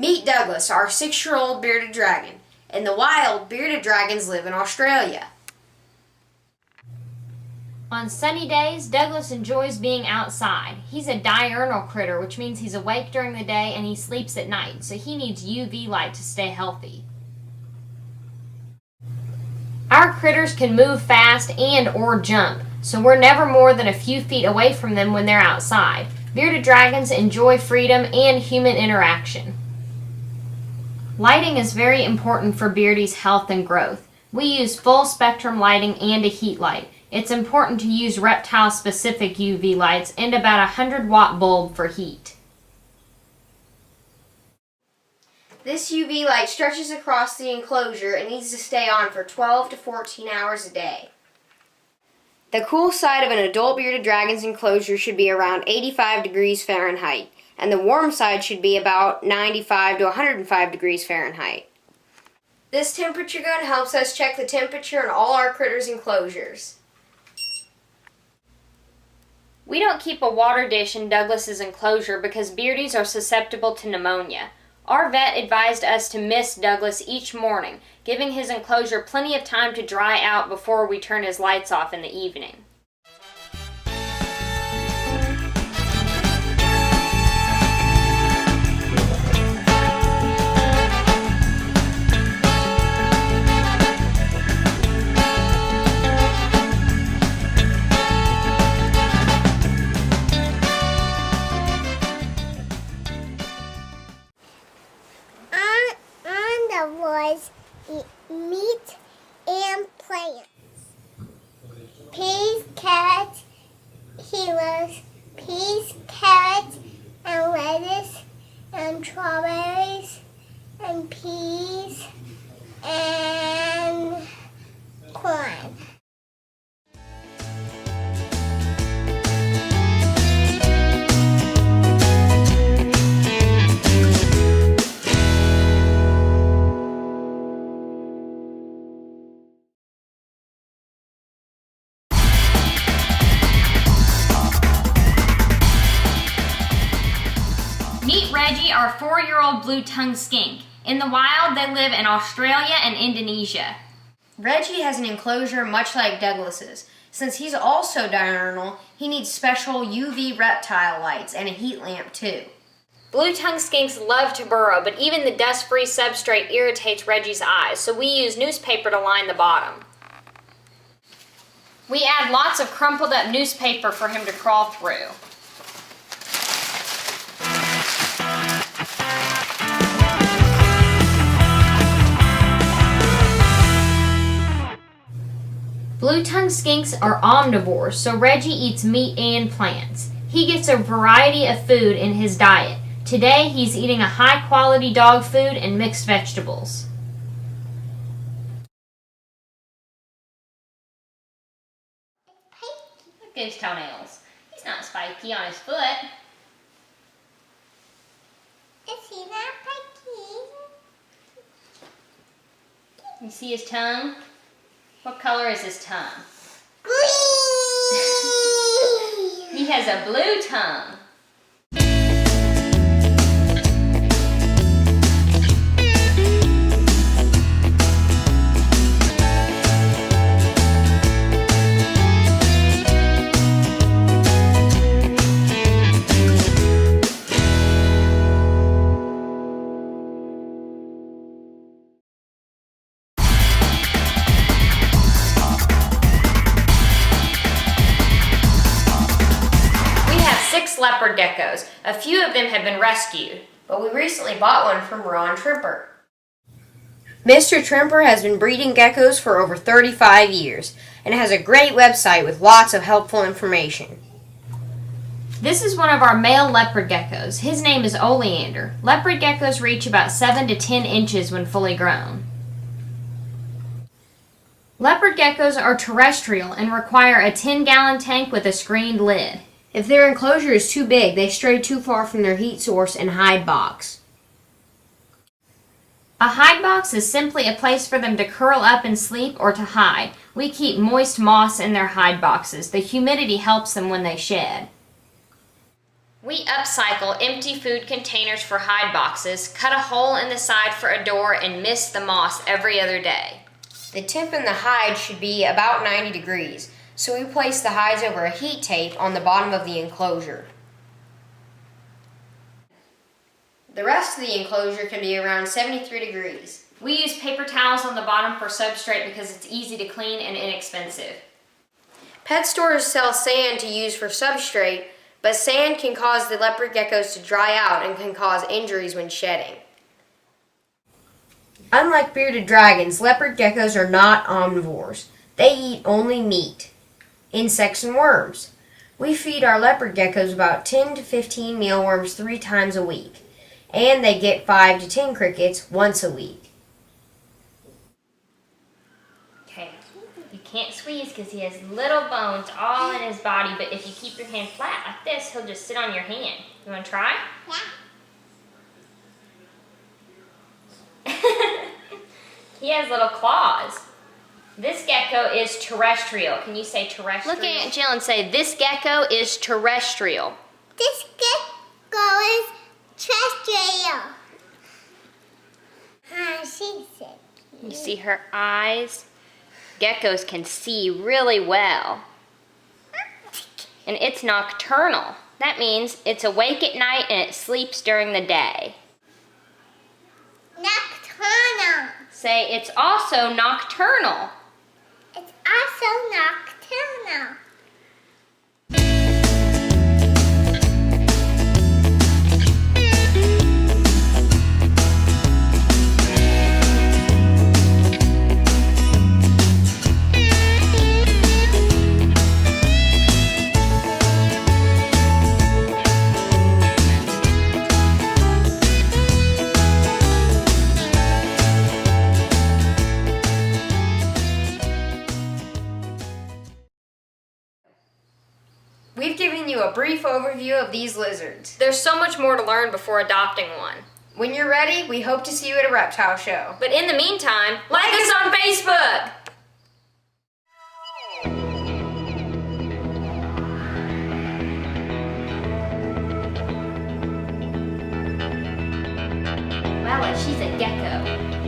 Meet Douglas, our 6-year-old bearded dragon. In the wild, bearded dragons live in Australia. On sunny days, Douglas enjoys being outside. He's a diurnal critter, which means he's awake during the day and he sleeps at night, so he needs UV light to stay healthy. Our critters can move fast and or jump, so we're never more than a few feet away from them when they're outside. Bearded dragons enjoy freedom and human interaction. Lighting is very important for beardies' health and growth. We use full spectrum lighting and a heat light. It's important to use reptile-specific UV lights and about a 100-watt bulb for heat. This UV light stretches across the enclosure and needs to stay on for 12 to 14 hours a day. The cool side of an adult bearded dragon's enclosure should be around 85 degrees Fahrenheit, and the warm side should be about 95 to 105 degrees Fahrenheit. This temperature gun helps us check the temperature in all our critters' enclosures. We don't keep a water dish in Douglas's enclosure because beardies are susceptible to pneumonia. Our vet advised us to mist Douglas each morning, giving his enclosure plenty of time to dry out before we turn his lights off in the evening. Was eat meat and plants. Peas, carrots, peas, carrots, and lettuce, and strawberries, and peas, and corn. Meet Reggie, our 4-year-old blue-tongued skink. In the wild, they live in Australia and Indonesia. Reggie has an enclosure much like Douglas's. Since he's also diurnal, he needs special UV reptile lights and a heat lamp too. Blue-tongued skinks love to burrow, but even the dust-free substrate irritates Reggie's eyes, so we use newspaper to line the bottom. We add lots of crumpled up newspaper for him to crawl through. Blue-tongued skinks are omnivores, so Reggie eats meat and plants. He gets a variety of food in his diet. Today, he's eating a high-quality dog food and mixed vegetables. Look at his toenails. He's not spiky on his foot. Is he not spiky? You see his tongue? What color is his tongue? Green! He has a blue tongue. Leopard geckos. A few of them have been rescued, but we recently bought one from Ron Trimper. Mr. Trimper has been breeding geckos for over 35 years and has a great website with lots of helpful information. This is one of our male leopard geckos. His name is Oleander. Leopard geckos reach about 7 to 10 inches when fully grown. Leopard geckos are terrestrial and require a 10-gallon tank with a screened lid. If their enclosure is too big, they stray too far from their heat source and hide box. A hide box is simply a place for them to curl up and sleep or to hide. We keep moist moss in their hide boxes. The humidity helps them when they shed. We upcycle empty food containers for hide boxes, cut a hole in the side for a door, and mist the moss every other day. The temp in the hide should be about 90 degrees, so we place the hides over a heat tape on the bottom of the enclosure. The rest of the enclosure can be around 73 degrees. We use paper towels on the bottom for substrate because it's easy to clean and inexpensive. Pet stores sell sand to use for substrate, but sand can cause the leopard geckos to dry out and can cause injuries when shedding. Unlike bearded dragons, leopard geckos are not omnivores. They eat only meat, insects, and worms. We feed our leopard geckos about 10 to 15 mealworms 3 times a week, and they get 5 to 10 crickets once a week. Okay, you can't squeeze because he has little bones all in his body, but if you keep your hand flat like this, he'll just sit on your hand. You want to try? Yeah. He has little claws. This gecko is terrestrial. Can you say terrestrial? Look at Aunt Jill and say, this gecko is terrestrial. This gecko is terrestrial. She's sick. You see her eyes? Geckos can see really well. And it's nocturnal. That means it's awake at night and it sleeps during the day. Nocturnal. Say, it's also nocturnal. It's also nocturnal. We've given you a brief overview of these lizards. There's so much more to learn before adopting one. When you're ready, we hope to see you at a reptile show. But in the meantime, like us on Facebook! Well, she's a gecko.